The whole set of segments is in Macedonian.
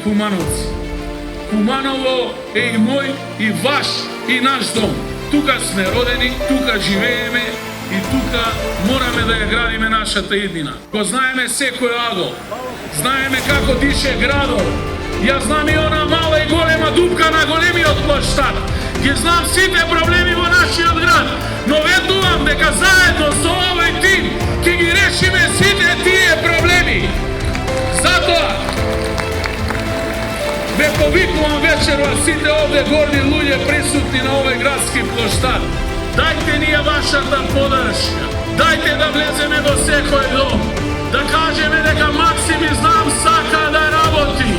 Кумановци. Куманово е и мој, и ваш, и наш дом. Тука сме родени, тука живееме и тука мораме да ја градиме нашата иднина. Го знаеме секој агол, знаеме како дише градот. Ја знам и она мала и голема дупка на големиот плоштад. Ги знам сите проблеми во нашиот град, но ветувам дека заедно со овој тим ќе ги решиме сите тие проблеми. Затоа ве повикувам вечерва сите овде горни луѓе присутни на овој градски плоштад. Дајте ни ја вашата подршка. Дајте да влеземе во секој дом. Да кажеме дека Максим Знам сака да работи.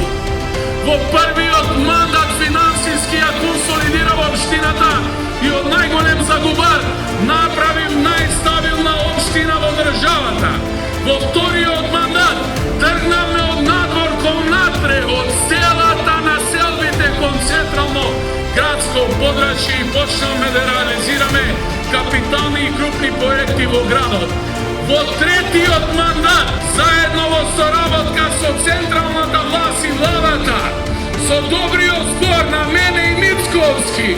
Во првиот мандат финансиски ја консолидира општината и од најголем загубар направи најстабилна општина во државата. Во вториот мандат тргнавме од надвор кон натре, од селата на селбите кон централно градско подрачје и почнавме да реализираме капитални и крупни проекти во градот. Во третиот мандат, заедно во соработка со централната власт и владата, со добриот збор на мене и Мицковски,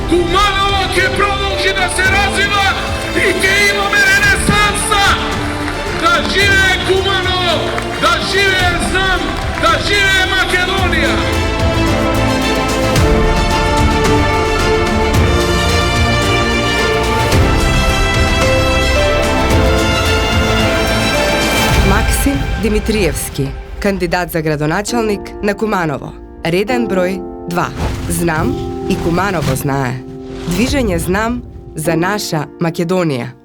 Куманово ќе продолжи да се развива и ќе имаме ренесанса. Да живее Куманово, да живее Знам, да живее Македонија. Максим Димитриевски, кандидат за градоначалник на Куманово. Реден број 2. Знам и Куманово знае. Движење Знам за наша Македонија.